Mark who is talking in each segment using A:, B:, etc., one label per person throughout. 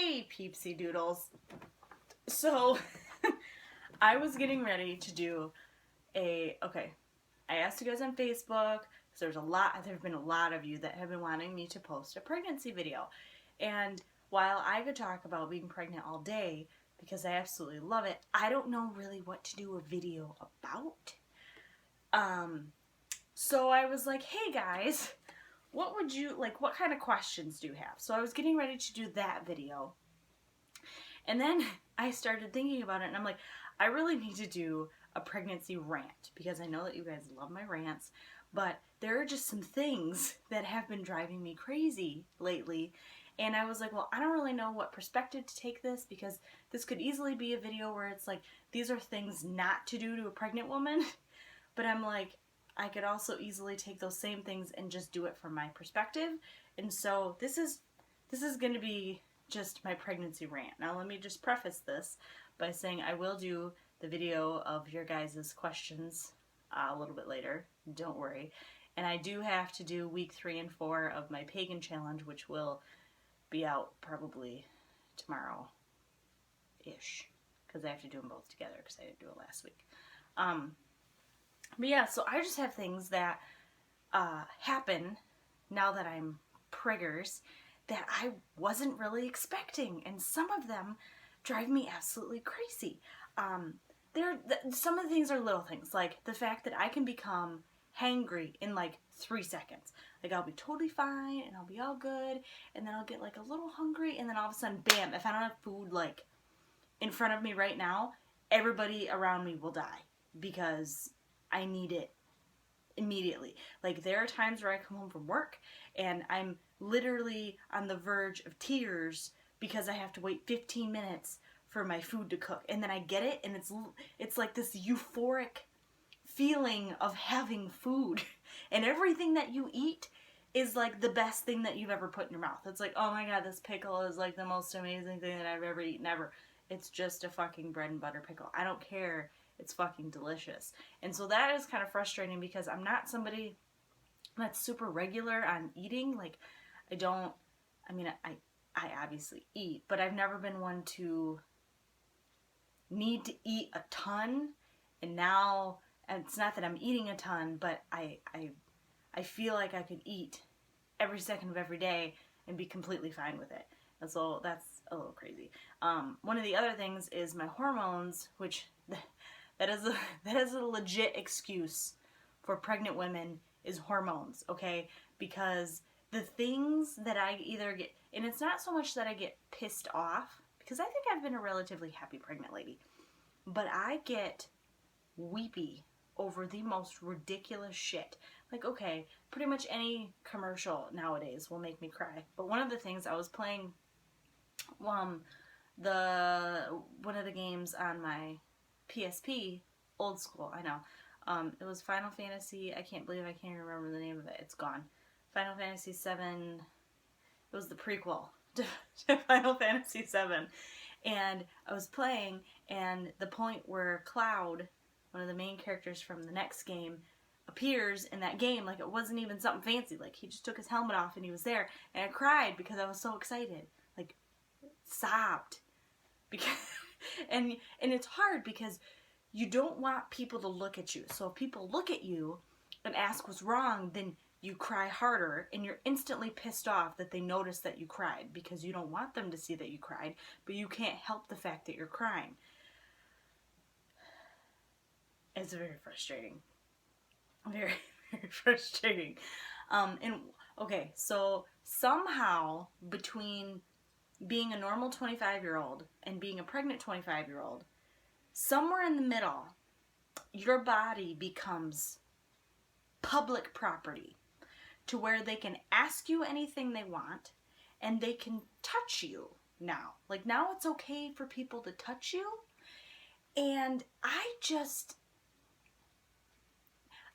A: Hey, peepsy doodles. So, I was getting ready to do I asked you guys on Facebook, because there have been a lot of you that have been wanting me to post a pregnancy video. And while I could talk about being pregnant all day, because I absolutely love it, I don't know really what to do a video about. So I was like, hey guys, what kind of questions do you have? So I was getting ready to do that video. And then I started thinking about it, and I'm like, I really need to do a pregnancy rant, because I know that you guys love my rants, but there are just some things that have been driving me crazy lately. And I was like, well, I don't really know what perspective to take this, because this could easily be a video where it's like, these are things not to do to a pregnant woman. But I'm like, I could also easily take those same things and just do it from my perspective. And so this is going to be just my pregnancy rant. Now let me just preface this by saying I will do the video of your guys' questions a little bit later. Don't worry. And I do have to do week 3 and 4 of my pagan challenge, which will be out probably tomorrow-ish, because I have to do them both together because I didn't do it last week. But yeah, so I just have things that happen now that I'm preggers that I wasn't really expecting, and some of them drive me absolutely crazy. Some of the things are little things, like the fact that I can become hangry in like 3 seconds. Like, I'll be totally fine and I'll be all good, and then I'll get like a little hungry, and then all of a sudden, bam, if I don't have food like in front of me right now, everybody around me will die because I need it immediately. Like, there are times where I come home from work and I'm literally on the verge of tears because I have to wait 15 minutes for my food to cook, and then I get it, and it's like this euphoric feeling of having food, and everything that you eat is like the best thing that you've ever put in your mouth. It's like, oh my god, this pickle is like the most amazing thing that I've ever eaten ever. It's just a fucking bread and butter pickle. I don't care. It's fucking delicious. And so that is kind of frustrating, because I'm not somebody that's super regular on eating. Like, I obviously eat, but I've never been one to need to eat a ton. And now, it's not that I'm eating a ton, but I feel like I could eat every second of every day and be completely fine with it. And so that's a little crazy. One of the other things is my hormones, which that is a legit excuse for pregnant women, is hormones, okay? Because the things that I either get, and it's not so much that I get pissed off, because I think I've been a relatively happy pregnant lady, but I get weepy over the most ridiculous shit. Like, okay, pretty much any commercial nowadays will make me cry. But one of the things, I was playing one of the games on my PSP, old school, I know. It was Final Fantasy, I can't believe I can't even remember the name of it. It's gone. Final Fantasy 7, it was the prequel to Final Fantasy 7. And I was playing, and the point where Cloud, one of the main characters from the next game, appears in that game, like, it wasn't even something fancy. Like, he just took his helmet off and he was there. And I cried because I was so excited. Like, sobbed. Because and it's hard because you don't want people to look at you. So if people look at you and ask what's wrong, then you cry harder, and you're instantly pissed off that they noticed that you cried, because you don't want them to see that you cried, but you can't help the fact that you're crying. It's very frustrating. Very, very frustrating. Okay, so somehow between being a normal 25-year-old and being a pregnant 25-year-old, somewhere in the middle, your body becomes public property, to where they can ask you anything they want, and they can touch you now. Like, now it's okay for people to touch you, and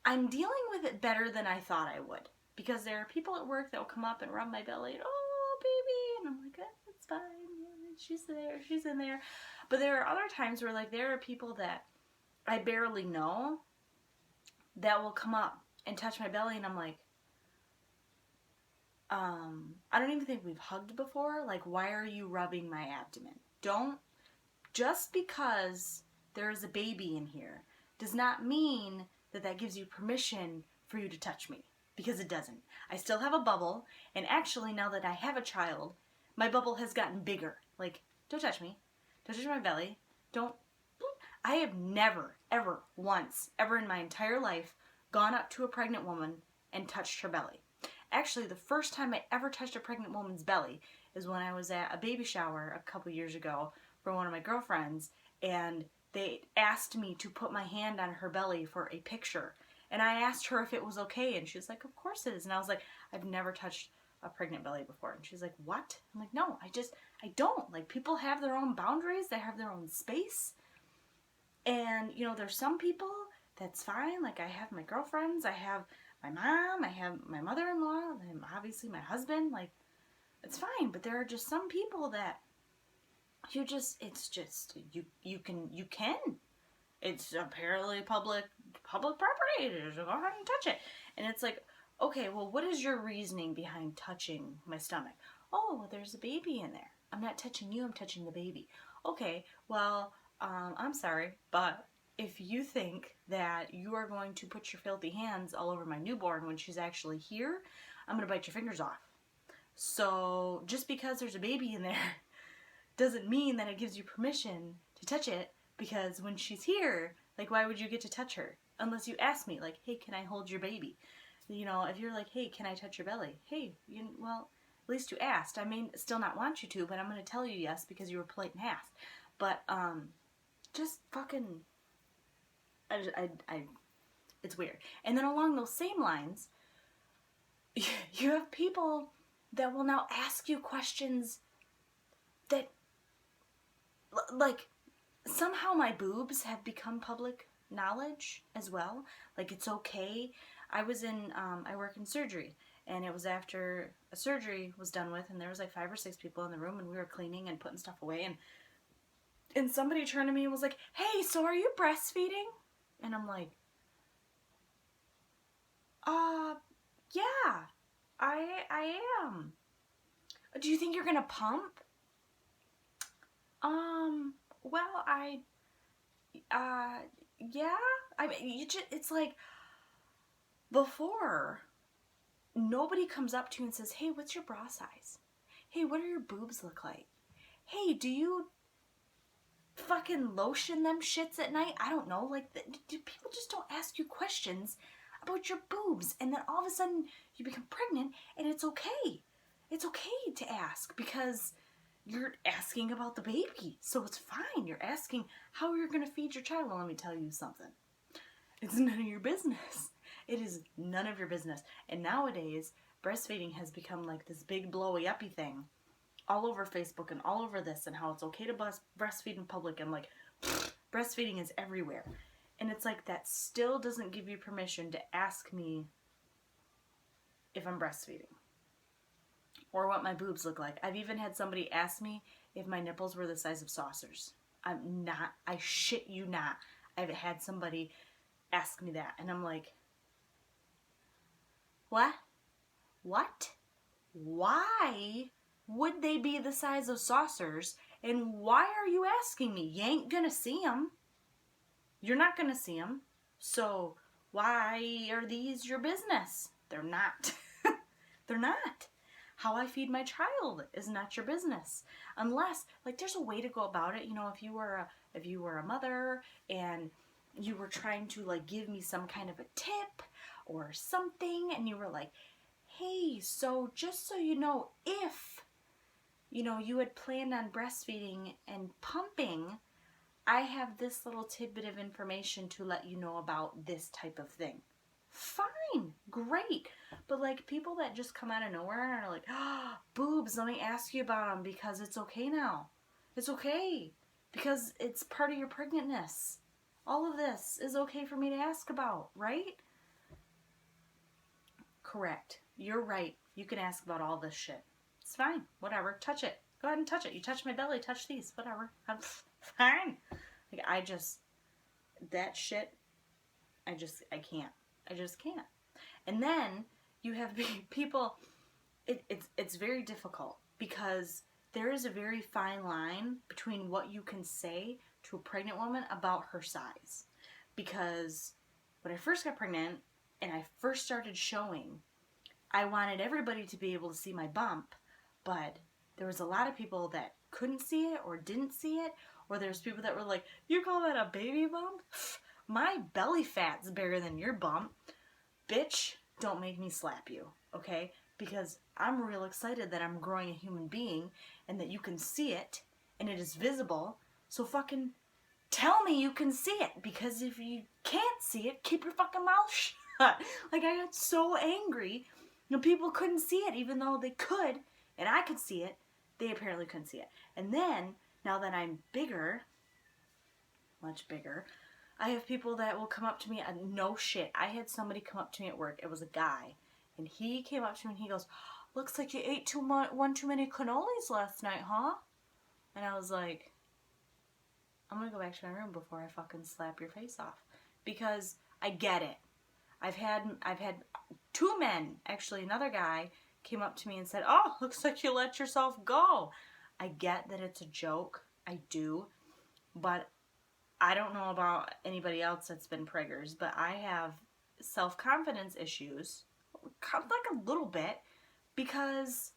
A: I'm dealing with it better than I thought I would, because there are people at work that will come up and rub my belly, and, oh, baby, and I'm like, it's fine, she's in there. But there are other times where, like, there are people that I barely know that will come up and touch my belly, and I'm like, I don't even think we've hugged before. Like, why are you rubbing my abdomen? Don't, just because there is a baby in here does not mean that that gives you permission for you to touch me. Because it doesn't. I still have a bubble, and actually, now that I have a child, my bubble has gotten bigger. Like, don't touch me. Don't touch my belly. Don't. I have never, ever, once, ever in my entire life, gone up to a pregnant woman and touched her belly. Actually, the first time I ever touched a pregnant woman's belly is when I was at a baby shower a couple years ago for one of my girlfriends, and they asked me to put my hand on her belly for a picture. And I asked her if it was okay, and she was like, of course it is. And I was like, I've never touched a pregnant belly before. And she's like, what? I'm like, no, I don't. Like, people have their own boundaries. They have their own space. And, you know, there's some people that's fine. Like, I have my girlfriends. I have my mom. I have my mother-in-law. And obviously my husband. Like, it's fine. But there are just some people that it's just, you can. It's apparently public property. Just go ahead and touch it. And it's like, okay, well, what is your reasoning behind touching my stomach? Oh, well, there's a baby in there. I'm not touching you, I'm touching the baby. Okay, well, I'm sorry, but if you think that you are going to put your filthy hands all over my newborn when she's actually here, I'm going to bite your fingers off. So just because there's a baby in there doesn't mean that it gives you permission to touch it, because when she's here, like, why would you get to touch her? Unless you ask me, like, hey, can I hold your baby? You know, if you're like, hey, can I touch your belly? Hey, well, at least you asked. I may still not want you to, but I'm going to tell you yes because you were polite and asked. But, just fucking, it's weird. And then along those same lines, you have people that will now ask you questions that, like, somehow my boobs have become public knowledge as well. Like, it's okay. I work in surgery, and it was after a surgery was done with, and there was like 5 or 6 people in the room, and we were cleaning and putting stuff away, and somebody turned to me and was like, hey, so are you breastfeeding? And I'm like, yeah, I am. Do you think you're gonna pump? Well, yeah. I mean, it's like, before, nobody comes up to you and says, hey, what's your bra size? Hey, what do your boobs look like? Hey, do you fucking lotion them shits at night? I don't know. Like, people just don't ask you questions about your boobs, and then all of a sudden you become pregnant, and it's okay. It's okay to ask because you're asking about the baby, so it's fine. You're asking how you're going to feed your child. Well, let me tell you something. It's none of your business. It is none of your business. And nowadays, breastfeeding has become like this big blowy uppy thing all over Facebook and all over this, and how it's okay to breastfeed in public, and like, breastfeeding is everywhere. And it's like, that still doesn't give you permission to ask me if I'm breastfeeding or what my boobs look like. I've even had somebody ask me if my nipples were the size of saucers. I shit you not. I've had somebody ask me that, and I'm like, what? Why would they be the size of saucers, and why are you asking me? You ain't gonna see them. You're not gonna see them. So why are these your business? They're not. They're not. How I feed my child is not your business. Unless, like, there's a way to go about it. You know, if you were a mother and you were trying to, like, give me some kind of a tip or something, and you were like, hey, so just so you know, if, you know, you had planned on breastfeeding and pumping, I have this little tidbit of information to let you know about this type of thing. Fine, great. But like, people that just come out of nowhere and are like, oh, boobs, let me ask you about them because it's okay now. It's okay because it's part of your pregnantness. All of this is okay for me to ask about, right? Correct. You're right. You can ask about all this shit. It's fine. Whatever. Touch it. Go ahead and touch it. You touch my belly, touch these. Whatever. I'm fine. Like, that shit, I can't. I just can't. And then you have people, it's very difficult because there is a very fine line between what you can say to a pregnant woman about her size. Because when I first got pregnant and I first started showing, I wanted everybody to be able to see my bump, but there was a lot of people that couldn't see it or didn't see it, or there's people that were like, you call that a baby bump? My belly fat's bigger than your bump. Bitch, don't make me slap you, okay? Because I'm real excited that I'm growing a human being and that you can see it and it is visible. So fucking tell me you can see it, because if you can't see it, keep your fucking mouth shut. Like, I got so angry when people couldn't see it, even though they could and I could see it. They apparently couldn't see it. And then, now that I'm bigger, much bigger, I have people that will come up to me and no shit. I had somebody come up to me at work. It was a guy. And he came up to me and he goes, looks like you ate one too many cannolis last night, huh? And I was like, I'm gonna go back to my room before I fucking slap your face off. Because I get it. I've had two men, actually another guy, came up to me and said, oh, looks like you let yourself go. I get that it's a joke. I do. But I don't know about anybody else that's been preggers, but I have self-confidence issues, like a little bit, because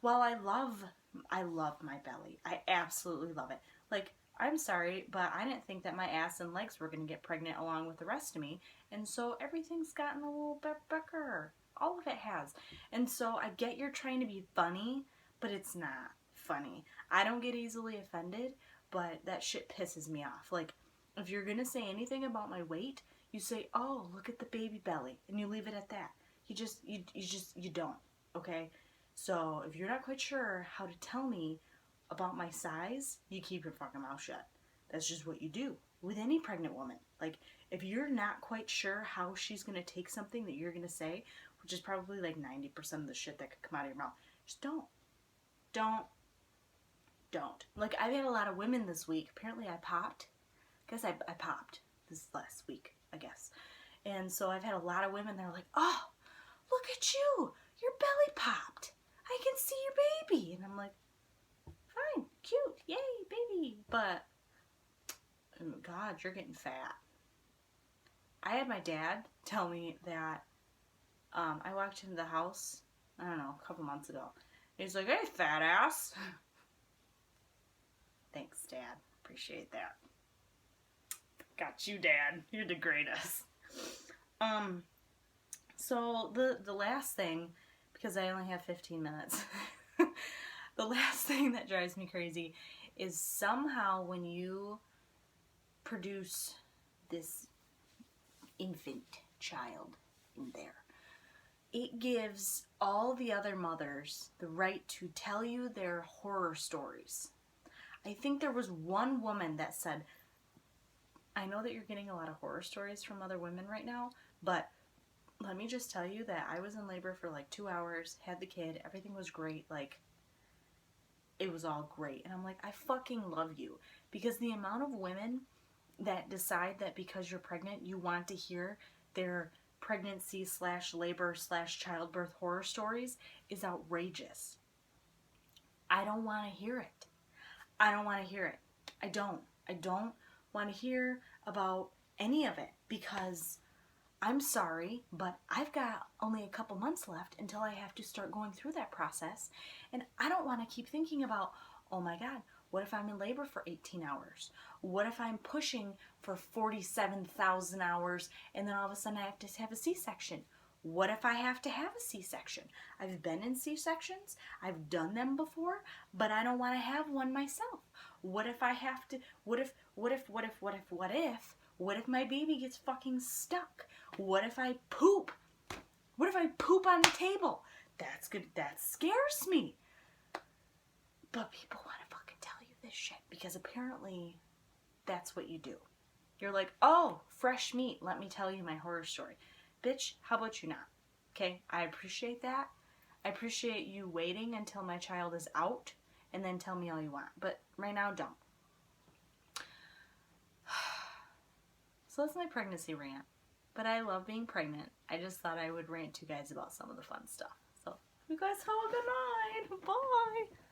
A: while I love my belly. I absolutely love it. Like, I'm sorry, but I didn't think that my ass and legs were going to get pregnant along with the rest of me, and so everything's gotten a little bit bigger. All of it has. And so I get you're trying to be funny, but it's not funny. I don't get easily offended, but that shit pisses me off. Like, if you're going to say anything about my weight, you say, oh, look at the baby belly, and you leave it at that. You don't, okay? So if you're not quite sure how to tell me about my size, you keep your fucking mouth shut. That's just what you do with any pregnant woman. Like, if you're not quite sure how she's going to take something that you're going to say, which is probably like 90% of the shit that could come out of your mouth, just don't. Like, I've had a lot of women this week. Apparently I popped. I popped this last week, I guess. And so I've had a lot of women that are like, oh, look at you. Your belly popped. I can see your baby. And I'm like, fine, cute, yay, baby. But, oh God, you're getting fat. I had my dad tell me that I walked into the house, I don't know, a couple months ago. He's like, hey, fat ass. Thanks, Dad. Appreciate that. Got you, Dad. You're the greatest. So the last thing, because I only have 15 minutes, the last thing that drives me crazy is somehow when you produce this infant child in there, it gives all the other mothers the right to tell you their horror stories. I think there was one woman that said, I know that you're getting a lot of horror stories from other women right now, but let me just tell you that I was in labor for like 2 hours, had the kid, everything was great, like, it was all great. And I'm like, I fucking love you. Because the amount of women that decide that because you're pregnant, you want to hear their pregnancy / labor / childbirth horror stories is outrageous. I don't want to hear it. I don't want to hear it. I don't want to hear about any of it, because I'm sorry, but I've got only a couple months left until I have to start going through that process, and I don't want to keep thinking about, oh my God, what if I'm in labor for 18 hours? What if I'm pushing for 47,000 hours and then all of a sudden I have to have a C-section? What if I have to have a C-section? I've been in C-sections, I've done them before, but I don't want to have one myself. What if I have to, what if my baby gets fucking stuck? What if I poop? What if I poop on the table? That's good, that scares me. But people want to fucking tell you this shit because apparently that's what you do. You're like, oh, fresh meat, let me tell you my horror story. Bitch, how about you not? Okay, I appreciate that. I appreciate you waiting until my child is out and then tell me all you want. But right now, don't. So that's my pregnancy rant. But I love being pregnant. I just thought I would rant to you guys about some of the fun stuff. You guys have a good night. Bye.